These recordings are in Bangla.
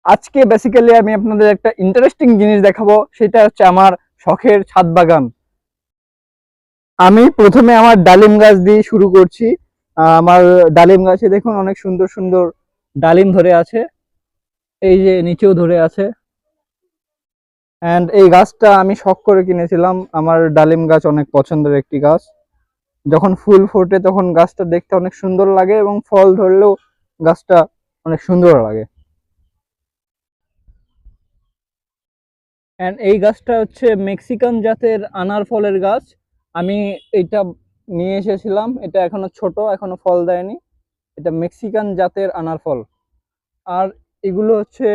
আজকে বেসিক্যালি আমি আপনাদের একটা ইন্টারেস্টিং জিনিস দেখাবো, সেটা হচ্ছে আমার শখের ছাদ বাগান। আমি প্রথমে আমার ডালিম গাছ দিয়ে শুরু করছি। আমার ডালিম গাছে দেখুন অনেক সুন্দর সুন্দর ডালিম ধরে আছে, এই যে নিচেও ধরে আছে। অ্যান্ড এই গাছটা আমি শখ করে কিনেছিলাম। আমার ডালিম গাছ অনেক পছন্দের একটি গাছ। যখন ফুল ফোটে তখন গাছটা দেখতে অনেক সুন্দর লাগে এবং ফল ধরলেও গাছটা অনেক সুন্দর লাগে। অ্যান্ড এই গাছটা হচ্ছে মেক্সিকান জাতের আনার ফলের গাছ। আমি এটা নিয়ে এসেছিলাম, এটা এখনো ছোট, এখনো ফল দেয়নি। এটা মেক্সিকান জাতের আনার ফল। আর এগুলো হচ্ছে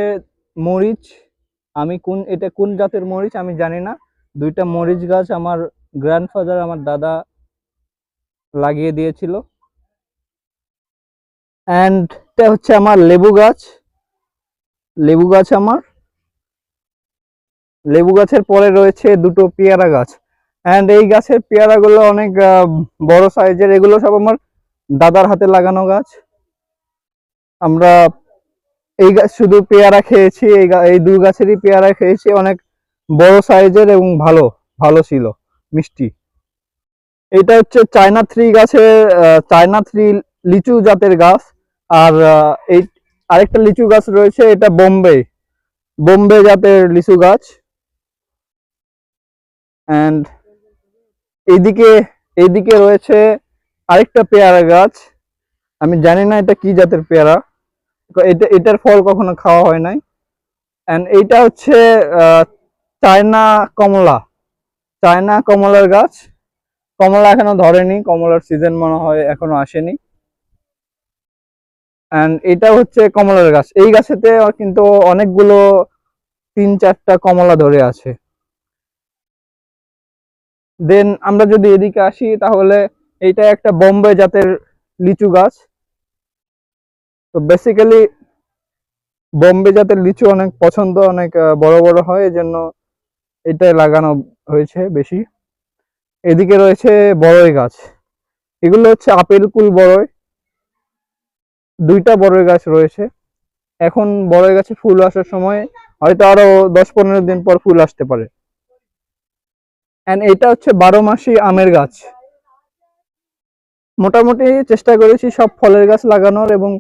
মরিচ। আমি এটা কোন জাতের মরিচ আমি জানি না। দুইটা মরিচ গাছ আমার গ্র্যান্ডফাদার, আমার দাদা লাগিয়ে দিয়েছিল। অ্যান্ড এটা হচ্ছে আমার লেবু গাছ। লেবু গাছ আমার, লেবু গাছের পরে রয়েছে দুটো পেয়ারা গাছ। অ্যান্ড এই গাছের পেয়ারাগুলো অনেক বড় সাইজের। এগুলো সব আমার দাদার হাতে লাগানো গাছ। আমরা এই গাছ শুধু পেয়ারা খেয়েছি, এই দুই গাছেরই পেয়ারা খেয়েছি, অনেক বড় সাইজের এবং ভালো ভালো ছিল, মিষ্টি। এটা হচ্ছে চায়না থ্রি গাছের, চায়না থ্রি লিচু জাতের গাছ। আর এই আরেকটা লিচু গাছ রয়েছে, এটা বোম্বে, বোম্বে জাতের লিচু গাছ। অ্যান্ড এইদিকে এইদিকে রয়েছে আরেকটা পেয়ারা গাছ। আমি জানি না এটা কি জাতের পেয়ারা, এটার ফল কখনো খাওয়া হয় নাই। এন্ড এইটা হচ্ছে চায়না কমলা, চায়না কমলার গাছ। কমলা এখনো ধরেনি, কমলার সিজন মনে হয় এখনো আসেনি। এন্ড এটা হচ্ছে কমলার গাছ। এই গাছেতে কিন্তু অনেকগুলো, 3-4টা কমলা ধরে আছে। দেন আমরা যদি এদিকে আসি তাহলে এইটা একটা বোম্বে জাতের লিচু গাছ। তো বেসিক্যালি বোম্বে জাতের লিচু অনেক পছন্দ, অনেক বড় বড় হয়, এজন্য এটাই লাগানো হয়েছে বেশি। এদিকে রয়েছে বড়ই গাছ। এগুলো হচ্ছে আপেল কুল বড়ই, দুইটা বড়ই গাছ রয়েছে। এখন বড়ই গাছে ফুল আসার সময়, হয়তো আরো 10-15 দিন পর ফুল আসতে পারে। এন্ড এটা হচ্ছে 12 মাসি আমের গাছ। মোটামুটি চেষ্টা করেছি সব ফলের গাছ লাগানোর এবং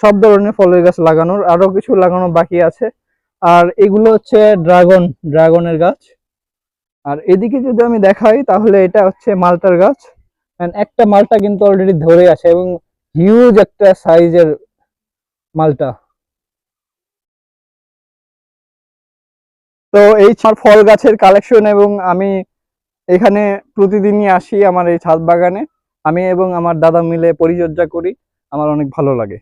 সব ধরনের ফলের গাছ লাগানোর, আরো কিছু লাগানো বাকি আছে। আর এগুলো হচ্ছে ড্রাগনের গাছ। আর এদিকে যদি আমি দেখাই তাহলে এটা হচ্ছে মালটার গাছ। একটা মালটা কিন্তু অলরেডি ধরে আছে এবং হিউজ একটা সাইজের মালটা। তো এই ফল গাছের কালেকশন, এবং আমি এখানে প্রতিদিনই আসি আমার এই ছাদ বাগানে। আমি এবং আমার দাদা মিলে পরিচর্যা করি, আমার অনেক ভালো লাগে।